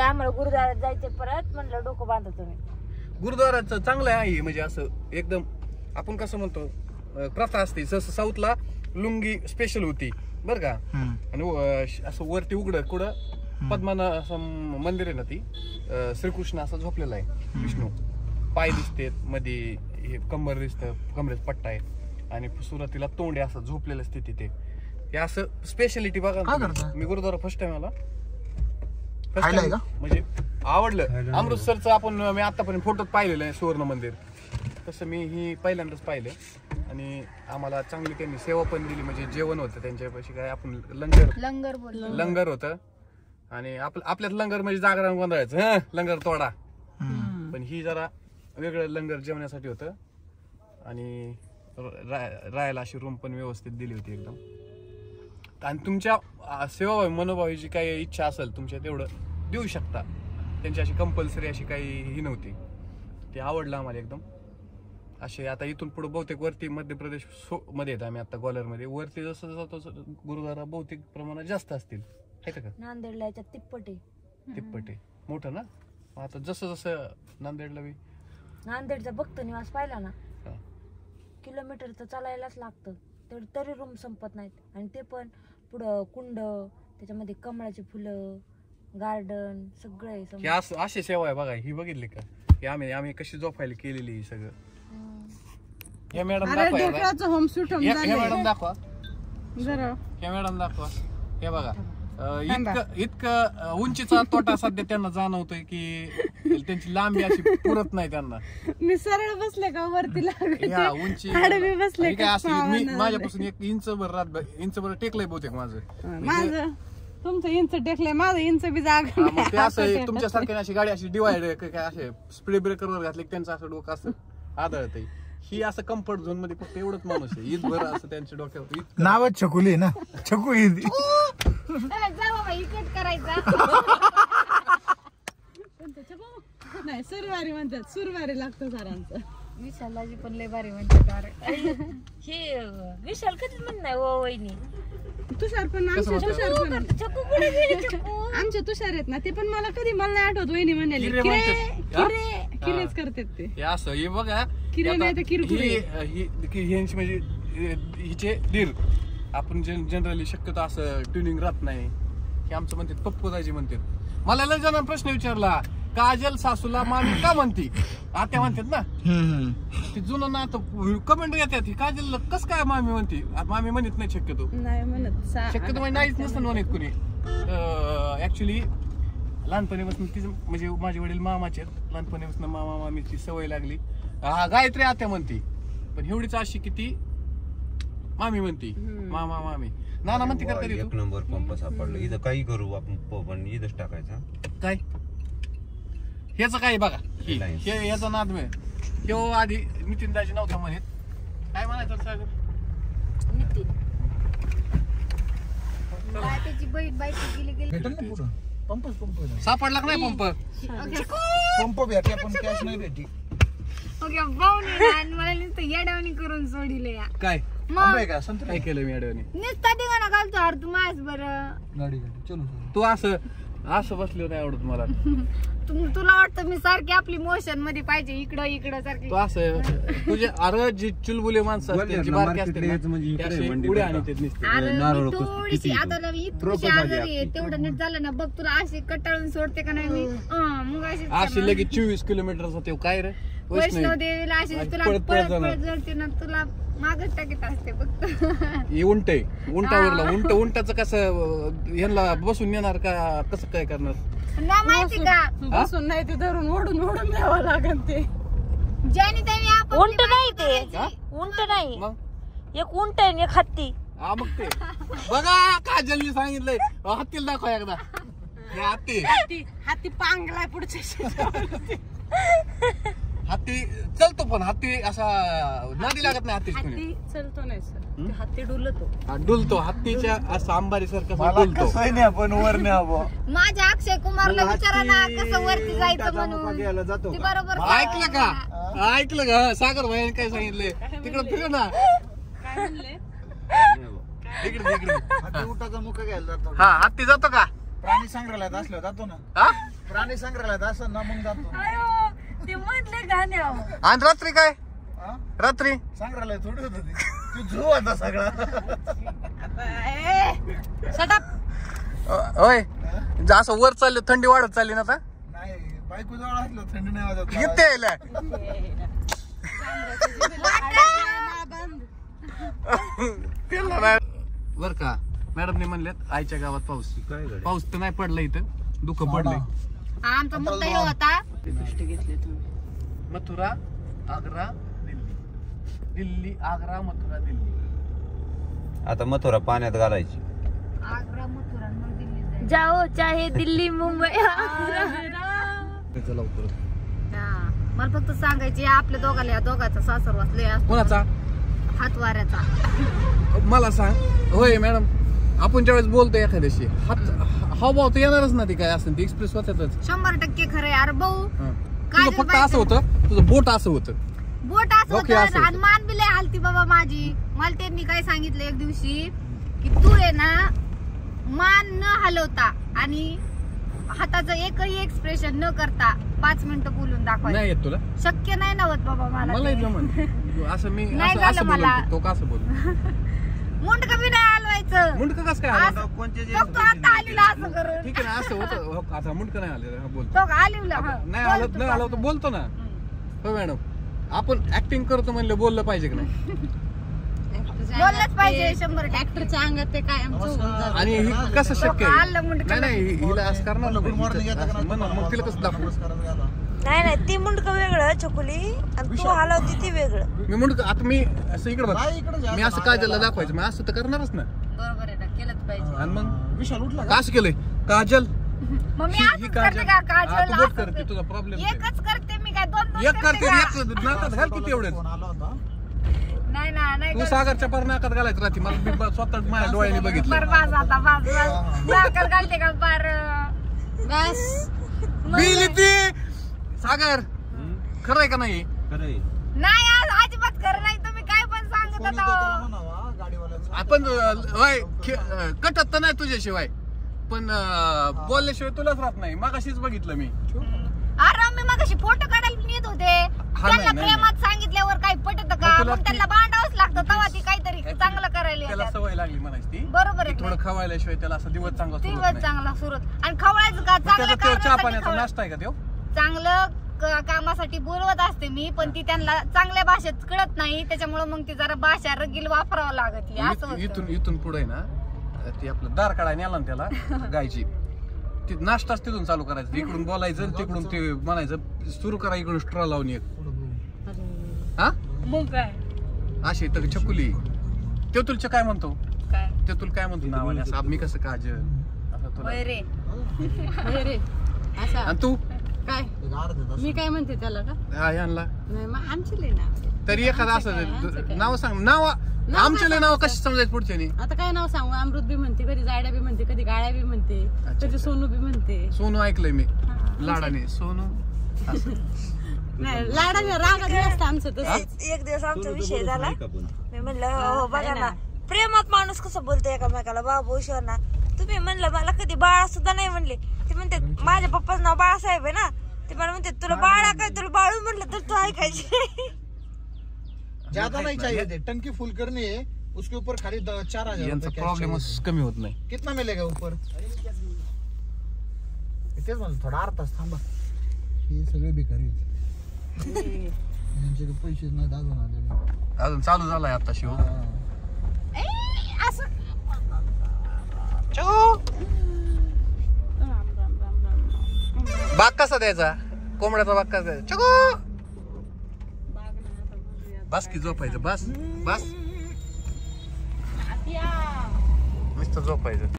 आम्हाला गुरुद्वारात जायचे परत म्हणलं डोकं बांधा तुम्ही. गुरुद्वाराचं चांगलं आहे म्हणजे असं एकदम आपण कसं म्हणतो प्रथा असते जसं साऊथला लुंगी स्पेशल होती बरं का. आणि असं वरती उघड कुठं पद्माना असं मंदिर आहे ना ती श्रीकृष्ण असं झोपलेला आहे विष्णू पाय दिसते मध्ये हे कंबर दिसतं कमरेत पट्टा आहे आणि सुरुवातीला तोंड आहे असं झोपलेलं स्थितीत हे असं स्पेशालिटी बघा. मी गुरुद्वारा फर्स्ट टाइम आला म्हणजे आवडलं. अमृतसरचं आपण मी आतापर्यंत फोटोत पाहिलेलं आहे सुवर्ण मंदिर तसं मी ही पहिल्यांदाच पाहिलं आणि आम्हाला चांगली त्यांनी सेवा पण दिली म्हणजे जेवण होतं त्यांच्यापाशी काय आपण लंगर होतं आणि आपल्यात लंगर म्हणजे जागरण गोंधळायचं लंगर तोडा पण ही जरा वेगळं लंगर जेवण्यासाठी होतं आणि राहायला अशी रूम पण व्यवस्थित दिली होती एकदम. आणि तुमच्या सेवाभावी मनोभावीची काही इच्छा असेल तुमच्या तेवढं देऊ शकता त्यांची अशी कंपल्सरी अशी काही ही नव्हती. ते आवडलं आम्हाला एकदम. असे आता इथून पुढे बहुतेक वरती मध्य प्रदेश मध्ये येत आम्ही आता ग्वाल्हेरमध्ये वरती जसं जातो गुरुद्वारा बहुतेक प्रमाणात जास्त असतील आहे का. नांदेडला याच्यात तिप्पट आहे मोठं ना. आता जसं जसं नांदेडला बी नांदेडचा भक्त निवास पाहिला ना किलोमीटरचं चालायलाच लागतं तरी रूम संपत नाहीत आणि ते पण पुढं कुंड त्याच्यामध्ये कमळाची फुलं गार्डन सगळं अशी सेवा आहे बघा. ही बघितली का की आम्ही कशी झोपायला केलेली सगळं. हे मॅडम दाखवा हे मॅडम दाखवा हे बघा. इतकं उंचीचा तोटा सध्या त्यांना जाणवतोय की त्यांची लांबी अशी पुरत नाही त्यांना. मी सरळ बसले का वरती उंची काय असं मी माझ्यापासून 1 इंचभर टेकलंय बहुतेक माझं. तुमचं इंच टेकलंय माझं इंच बी जागा. ते असं तुमच्यासारख्या अशी गाडी अशी डिवाइड काय असे स्पीड ब्रेकरवर घातले त्यांचं असं डोकं असं आदळत. ही असं कम्फर्ट झोन मध्ये फक्त एवढंच माणूस आहे ईदभर असं त्यांच्या डोक्यावर. नावच छकुली ना छकू नाही सुरवारी म्हणतात सुरवारी लागतं सरांचं. विशालाजी पण लय भारी म्हणतात. हे विशाल कधीच म्हणत नाही ओ वहिनी. तुषार पण आमच्या तुषार आहेत ना ते पण मला कधी मला नाही आठवत वहिनी म्हणाली किरेच करतात ते असं. हे बघा किरे नाही तर किरकुरे ह्यांची म्हणजे हिचे दीर आपण जनरली शक्यतो असं ट्युनिंग राहत नाही. हे आमचं म्हणतात पप्पूदाजी म्हणतात. मला लय जणांना प्रश्न विचारला काजल सासूला मामी का म्हणती आत्या म्हणतात ना ते जुनं ना आता कमेंट येतात काजल कस काय मामी म्हणती. मामी म्हणत नाही शक्यतो शक्यतो म्हणजे नाहीच नसतं म्हणत कुणी. ऍक्च्युली लहानपणीपासून ती म्हणजे माझे वडील मामाचे लहानपणीपासून मामा मामीची सवय लागली. गायत्री आत्या म्हणती पण एवढीच अशी की ती मामी म्हणती मामा मामी. नाना म्हणते का तरी 1 नंबर पंप सापडलं इथं काही करू आपण पण इथंच टाकायचा काय ह्याचं काय बघा ह्याचा नाद मिळ किंवा आधी नितीन दाजी नव्हता म्हणत काय म्हणायचं सागर नितीन त्याची बहीण बायको गेली पंप सापडला का नाही पंप भेटला पण कॅश नाही भेटली. मला नुसतं येडावणी करून सोडिले काय काय केलं मी अडवणी नुसता दिवाना घालतो अरे तू माझ बरं गाडी तू असं बसले नाही आवडत मला. तुला वाटतं मी सारखी आपली मोशन मध्ये पाहिजे इकडं इकडं सारखी. तू असं तुझे अरे जी चुलबुले माणसं असते बारकी असते पुढे आणि थोडीशी आता तेवढं नीट झालं ना बघ तुला अशी कटाळून सोडते का नाही मी मग अशी लगेच 24 किलोमीटरचा ते काय रे वैष्णव देवीला अशी तुला पळत जळते ना तुला मागच टाकीत असते फक्त. उंटावरला उंटाचं कसं यांना बसून येणार का कसं काय करणार माहिती का बसून नाही ते धरून ओढून न्यावं लागेल ते. ज्याने त्याने आपण उंट नाही ते उंट नाही एक उंट आहे एक हत्ती. हा मग ते बघा काजलनी सांगितलंय हत्तीला दाखवा एकदा हाती पांगलाय पुढच्या हत्ती चलतो पण हत्ती असा नादी लागत नाही. हत्ती चलतो नाही सर हत्ती डुलतो हत्तीच्या असं अंबारी सारखं डुलतो. आपण वर न्यावं. माझ्या अक्षय कुमारला विचारा ना कसं वरती जायचं म्हणून ती बरोबर ऐकलं का सागर भाई काय सांगितले तिकडे फिर ना काय म्हणले इकडे उठाचा मुका घ्यायला जातो. हा हत्ती जातो का प्राणी संग्रहालयात असलो जातो ना. प्राणी संग्रहालयात असं ना मग जातो. अयो ते म्हटले गाणे अहो. आणि रात्री काय हा? रात्री संग्रहालय थोडी होत ती. तू झू होता सगळा. होय असं वर चाललं थंडी वाढत चालली ना आता नाही बायको जवळ असलं थंडी नाही वाजत. किती यायला बर का मॅडमने म्हणलेत आईच्या गावात पाऊस पाऊस तर नाही पडला इथं दुःख पडलंय आमचा मुद्दा हे होता. मथुरा आग्रा दिल्ली दिल्ली आग्रा मथुरा दिल्ली आता मथुरा पाण्यात घालायची. आग्रा मथुरा मग दिल्ली जायचं. जाओ चाहे दिल्ली मुंबई. मला फक्त सांगायचे आपल्या दोघाचा सासर वाचले कोणाचा हातवाऱ्याचा. मला सांग होय मॅडम आपण ज्यावेळेस बोलतो एखाद्याशी हावभाव तर येणारच ना ती काय असेल ती एक्सप्रेस होत्यातच. 100% खरंय. अरे भाऊ तुझं फक्त असं होतं तुझं बोट असं होतं बोट असं ओके, असं होतं होतं. आणि मान बी लय हालती बाबा माझी. मला त्यांनी काय सांगितलं एक दिवशी की तू आहे ना मान न हलवता आणि हाताचं एकही एक्सप्रेशन न करता 5 मिनिटं बोलून नाही दाखवायचं येत तुला शक्य नाही नव्हत बाबा मला मला ते. जमन असं मी नाही असं झालं असं मला. बोलतो तो कसं बोल मुंडकं बी नाही हलवायचं. मुंडकं कसं काय आलं? असं- फक्त आता आलेला असं करून ठीक आहे ना असं होतं हो, आता मुंडकं नाही आले बोलतो तो आलेला नाही आलं नाही आलं तर बोलतो ना हो मॅडम आपण ऍक्टिंग करतो म्हणलं बोललं पाहिजे की नाही बोललंच पाहिजे 100%. ऍक्टरच्या अंगात ते काय आमचं होऊन जातं. आणि हे कसं शक्य आलं आहे मुंडकं. नाही नाही हिला असं करणार गुड मॉर्निंग येतं का नाही. नाही? मग तिला कसं दाखवू नमस्कार घाला. नाही नाही ती मुंडकं वेगळं छकुली आणि तू हलवती ती वेगळं. मी मुंडकं आता मी असं इकडे बघ नाही, इकडे जा. मी असं काजलला दाखवायचं मी असं तर करणारच ना बरोबर आहे ना केलंच पाहिजे. आणि मग विशाल उठला का? का असं केलंय काजल मग मी ही असंच काजल करते का हा, काजल तू बोट असंच करते करते. तुझा प्रॉब्लेम एकच करते मी काय दोन एक करते का? एक नाकात घाल किती एवढेच फोन आला होता. नाही ना नाही तू करत. सागरच्या पर नाकात घालायचं राहते मला मी स्वतः माझ्या डोळ्याने बघितलं बरं बाज आता बाज नाकात घालते का बार बस बिली ती सागर खरं आहे का नाही खरंय. नाही आज अजिबात खरं नाही तुम्ही काय पण सांगत फोन येतो होता. त्याला म्हणावा, गाडीवाल्याचा. आपण कटत तर नाही तुझ्याशिवाय पण बोलल्याशिवाय तुलाच राहत नाही मग अशीच बघितलं मी अरे मी मगाशी फोटो काढायला नेत होते त्यांना नाही, प्रेमात सांगितल्यावर काही पटत का मग तुला मग त्यांना भांडावंच लागतं तेव्हा ती काहीतरी चांगलं करायला त्याला येतात. सवय लागली म्हणायची ती बरोबर आहे की थोडं खवायल्याशिवाय त्याला असं दिवस चांगला सुरत दिवस नाही. चांगला सुरत आणि खवळायचं का मग त्याचा चांगलं तो चहा कारणासाठी पाण्याचा खवळ- नाश्ता आहे का तो चांगलं कामासाठी बोलवत असते मी पण ती त्यांना चांगल्या भाषेत कळत नाही त्याच्यामुळे मग ती जरा भाषा रगील वापरावं लागत असं होतं. इथून पुढे ना ती आपलं दार काढायला नेला ना त्याला गायची ती नाश्ताच तिथून चालू करायचं इकडून बोलायचं तिकडून ते म्हणायचं सुरू करा इकडून स्ट्रॉ लावून एक हा मग काय अशी तर छकुली ते तुलचं काय म्हणतो काय ते तुला काय म्हणतो नावाने असं मी कसं काजल असं तुला होय रे होय रे असा आणि तू काय एक अर्धा तास. मी काय म्हणते त्याला का हा यांना नाही मग आमची लई ना तरी एखादा असं नाव सांग नाव आमचे लय नाव कशी समजायचं पुढच्यानी आता काय नाव सांगू अमृत बी म्हणते कधी जायडा बी म्हणते कधी गाळ्या बी म्हणते कधी सोनू बी म्हणते सोनू ऐकलंय मी लाडाने सोनू असं नाही लाडाने रागात नसतं आमचं तसं एक दिवस आमचा विषय झाला नाही का पण? मी म्हणलं हो बघा ना प्रेमात माणूस कसं बोलतो एकामेकाला बाबू ना तुम्ही म्हणलं मला कधी बाळा सुद्धा नाही म्हणले ते म्हणते माझ्या पप्पाचं नाव बाळासाहेब आहे ना ते मला म्हणते तुला बाळा काय तुला बाळू म्हणलं तर तू ऐकायची ज्यादा नहीं चाहिए थे टंकी फुल करनी है उसके ऊपर खाली 4,000 यांचा रुपये प्रॉब्लेमच कमी होत नाही कितना मिलेगा ऊपर तेच म्हणलं थोडा अर्धा तास थांबा हे सगळे बेकारी यांचे पैसे नाही अजून आलेले अजून चालू झालाय आता शिव बाग कसा द्यायचा कोंबड्याचा बाग कसा द्यायचा चको बस की झोपायचं बस बस नुसतं झोपायचं